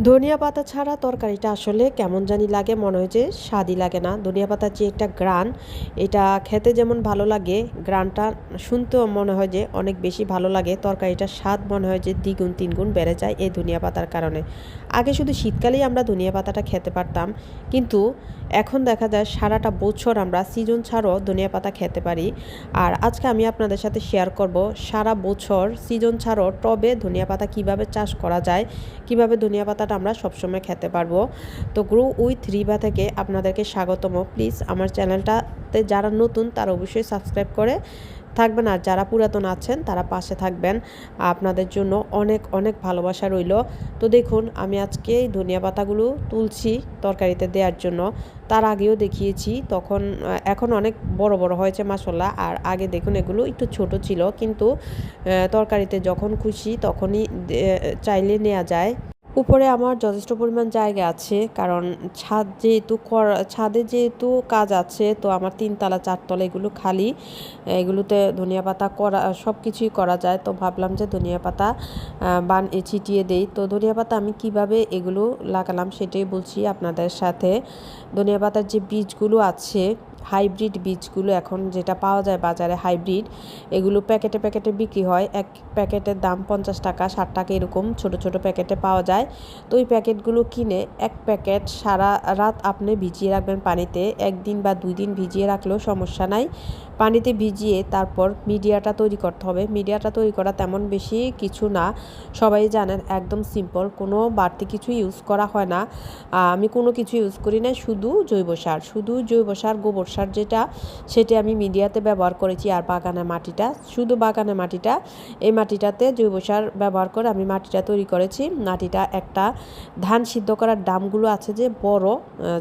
ধনিয়া পাতা ছাড়া তরকারিটা আসলে কেমন জানি লাগে, মনে হয় যে স্বাদই লাগে না। ধনিয়া পাতার যে একটা ঘ্রাণ, এটা খেতে যেমন ভালো লাগে, ঘ্রাণটা শুনতেও মনে হয় যে অনেক বেশি ভালো লাগে। তরকারিটার স্বাদ মনে হয় যে দ্বিগুণ তিনগুণ বেড়ে যায় এই ধনিয়া পাতার কারণে। আগে শুধু শীতকালেই আমরা ধনিয়া পাতাটা খেতে পারতাম, কিন্তু এখন দেখা যায় সারাটা বছর আমরা সিজন ছাড়াও ধনিয়া পাতা খেতে পারি। আর আজকে আমি আপনাদের সাথে শেয়ার করব সারা বছর সিজন ছাড়াও টবে ধনিয়া পাতা কীভাবে চাষ করা যায়, কিভাবে ধনিয়া পাতাটা আমরা সবসময় খেতে পারবো। তো গ্রো উইথ রিবা থেকে আপনাদেরকে স্বাগতম। প্লিজ আমার চ্যানেলটাতে যারা নতুন তারা অবশ্যই সাবস্ক্রাইব করে থাকবেন, আর যারা পুরাতন আছেন তারা পাশে থাকবেন। আপনাদের জন্য অনেক অনেক ভালোবাসা রইল। তো দেখুন, আমি আজকে এই ধনিয়া পাতাগুলো তুলছি তরকারিতে দেওয়ার জন্য। তার আগেও দেখিয়েছি, তখন এখন অনেক বড় বড় হয়েছে মাশাআল্লাহ। আর আগে দেখুন এগুলো একটু ছোট ছিল, কিন্তু তরকারিতে যখন খুশি তখনই চাইলে নেওয়া যায়। উপরে আমার যথেষ্ট পরিমাণ জায়গা আছে, কারণ ছাদে যেহেতু কাজ আছে, তো আমার 3 তলা 4 তলা এগুলো খালি। এগুলোতে ধনিয়া পাতা করা সব কিছুই করা যায়। তো ভাবলাম যে ধনিয়া পাতা ছিটিয়ে দেই। তো ধনিয়া পাতা আমি কিভাবে এগুলো লাগালাম সেটাই বলছি আপনাদের সাথে। ধনিয়া পাতার যে বীজগুলো আছে, হাইব্রিড বীজগুলো এখন যেটা পাওয়া যায় বাজারে হাইব্রিড, এগুলো প্যাকেটে প্যাকেটে বিক্রি হয়। এক প্যাকেটের দাম 50 টাকা 60 টাকা এরকম ছোট ছোট প্যাকেটে পাওয়া যায়। তো ওই প্যাকেটগুলো কিনে এক প্যাকেট সারা রাত আপনি ভিজিয়ে রাখবেন পানিতে। 1 দিন বা 2 দিন ভিজিয়ে রাখলেও সমস্যা নাই। পানিতে ভিজিয়ে তারপর মিডিয়াটা তৈরি করতে হবে। মিডিয়াটা তৈরি করা তেমন বেশি কিছু না, সবাই জানেন, একদম সিম্পল, কোনো বাড়তি কিছু ইউজ করা হয় না। আমি কোনো কিছু ইউজ করি না, শুধু জৈব সার গোবর সার যেটা, সেটা আমি মিডিয়াতে ব্যবহার করেছি। আর বাগানের মাটিটা, শুধু বাগানের মাটিটা, এই মাটিটাতে জৈব সার ব্যবহার করে আমি মাটিটা তৈরি করেছি। মাটিটা একটা ধান সিদ্ধ করার ড্রামগুলো আছে যে বড়,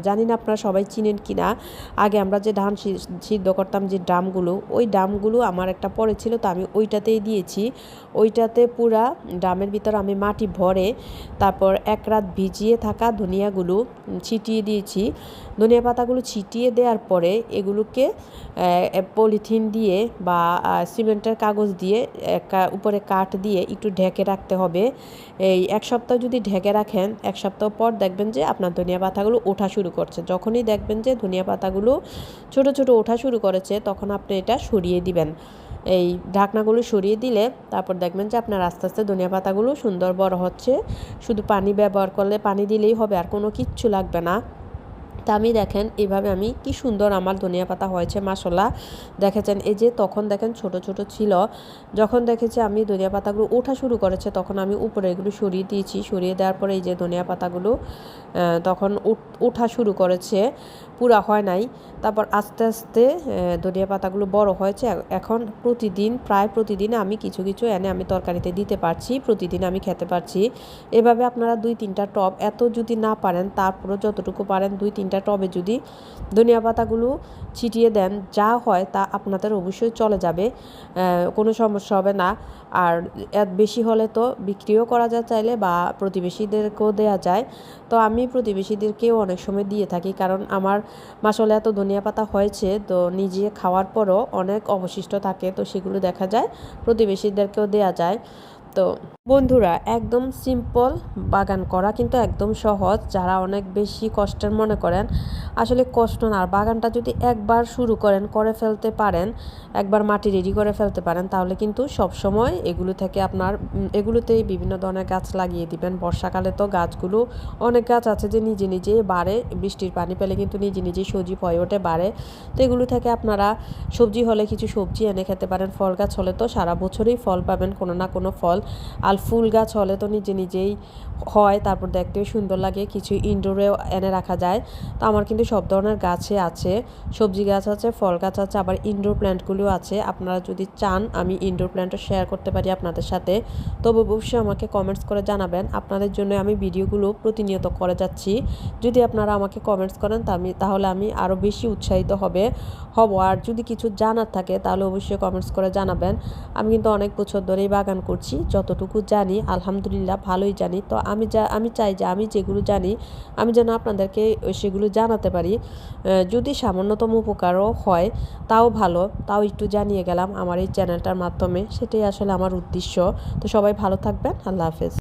জানি না আপনারা সবাই চিনেন কি না। আগে আমরা যে ধান সিদ্ধ করতাম যে ড্রামগুলো, ওই ড্রামগুলো আমার একটা পড়ে ছিল, তো আমি ওইটাতেই দিয়েছি। ওইটাতে পুরা ড্রামের ভিতর আমি মাটি ভরে তারপর 1 রাত ভিজিয়ে থাকা ধনিয়াগুলো ছিটিয়ে দিয়েছি। ধনিয়া পাতাগুলো ছিটিয়ে দেওয়ার পরে এগুলোকে পলিথিন দিয়ে বা সিমেন্টের কাগজ দিয়ে উপরে কাঠ দিয়ে একটু ঢেকে রাখতে হবে। এই 1 সপ্তাহ যদি ঢেকে রাখেন, 1 সপ্তাহ পর দেখবেন যে আপনার ধনিয়া পাতাগুলো ওঠা শুরু করছে। যখনই দেখবেন যে ধনিয়া পাতাগুলো ছোট ছোট ওঠা শুরু করেছে, তখন আপনি এটা সরিয়ে দিবেন। এই ঢাকনাগুলো সরিয়ে দিলে তারপর দেখবেন যে আপনার আস্তে আস্তে ধনিয়া পাতাগুলো সুন্দর বড় হচ্ছে। শুধু পানি ব্যবহার করলে, পানি দিলেই হবে, আর কোনো কিচ্ছু লাগবে না। তা আমি দেখেন এভাবে আমি কি সুন্দর আমার ধনিয়া পাতা হয়েছে মাশাআল্লাহ। দেখেছেন এই যে, তখন দেখেন ছোট ছোট ছিল। যখন দেখেছি আমি ধনিয়া পাতাগুলো ওঠা শুরু করেছে, তখন আমি উপরে এগুলো সরিয়ে দিয়েছি। সরিয়ে দেওয়ার পরে এই যে ধনিয়া পাতাগুলো তখন ওঠা শুরু করেছে, পুরা হয় নাই। তারপর আস্তে আস্তে ধনিয়া পাতাগুলো বড় হয়েছে। এখন প্রায় প্রতিদিন আমি কিছু কিছু এনে আমি তরকারিতে দিতে পারছি, প্রতিদিন আমি খেতে পারছি। এভাবে আপনারা 2-3টা টব, এত যদি না পারেন তারপরও যতটুকু পারেন 2-3টা টবে যদি ধনিয়া পাতাগুলো ছিটিয়ে দেন, যা হয় তা আপনাদের অবশ্যই চলে যাবে, কোনো সমস্যা হবে না। আর এত বেশি হলে তো বিক্রিও করা যায় চাইলে, বা প্রতিবেশীদেরকেও দেওয়া যায়। তো আমি প্রতিবেশীদেরকেও অনেক সময় দিয়ে থাকি, কারণ আমার মাশাআল্লাহ এত ধনিয়া পাতা হয়েছে, তো নিজে খাওয়ার পরও অনেক অবশিষ্ট থাকে, তো সেগুলো দেখা যায় প্রতিবেশীদেরকেও দেওয়া যায়। তো বন্ধুরা, একদম সিম্পল বাগান করা কিন্তু একদম সহজ। যারা অনেক বেশি কষ্টের মনে করেন, আসলে কষ্ট না। বাগানটা যদি একবার শুরু করে ফেলতে পারেন, একবার মাটি রেডি করে ফেলতে পারেন, তাহলে কিন্তু সব সময় এগুলো থেকে আপনার এগুলোতেই বিভিন্ন ধরনের গাছ লাগিয়ে দিবেন। বর্ষাকালে তো গাছগুলো, অনেক গাছ আছে যে নিজে নিজে বাড়ে, বৃষ্টির পানি পেলে কিন্তু নিজে নিজেই সজীব হয়ে ওঠে, বাড়ে। তো এগুলো থেকে আপনারা সবজি হলে কিছু সবজি এনে খেতে পারেন। ফল গাছ হলে তো সারা বছরই ফল পাবেন, কোনো না কোনো ফল। আর ফুল গাছ হলে তো নিজে নিজেই হয়, তারপর দেখতেও সুন্দর লাগে, কিছু ইনডোরেও এনে রাখা যায়। তো আমার কিন্তু সব ধরনের গাছে আছে, সবজি গাছ আছে, ফল গাছ আছে, আবার ইনডোর প্ল্যান্টগুলো আছে। আপনারা যদি চান আমি ইনডোর প্ল্যান্টও শেয়ার করতে পারি আপনাদের সাথে, তবে অবশ্যই আমাকে কমেন্টস করে জানাবেন। আপনাদের জন্য আমি ভিডিওগুলো প্রতিনিয়ত করে যাচ্ছি। যদি আপনারা আমাকে কমেন্টস করেন তাহলে আমি আরও বেশি উৎসাহিত হব। আর যদি কিছু জানার থাকে তাহলে অবশ্যই কমেন্টস করে জানাবেন। আমি কিন্তু অনেক বছর ধরেই বাগান করছি, যতটুকু জানি আলহামদুলিল্লাহ ভালোই জানি। তো আমি চাই যে আমি যেগুলো জানি আমি যেন আপনাদেরকে সেগুলো জানাতে পারি। যদি সামান্যতম উপকারও হয় তাও ভালো, তাও একটু জানিয়ে গেলাম আমার এই চ্যানেলটার মাধ্যমে, সেটাই আসলে আমার উদ্দেশ্য। তো সবাই ভালো থাকবেন, আল্লাহ হাফেজ।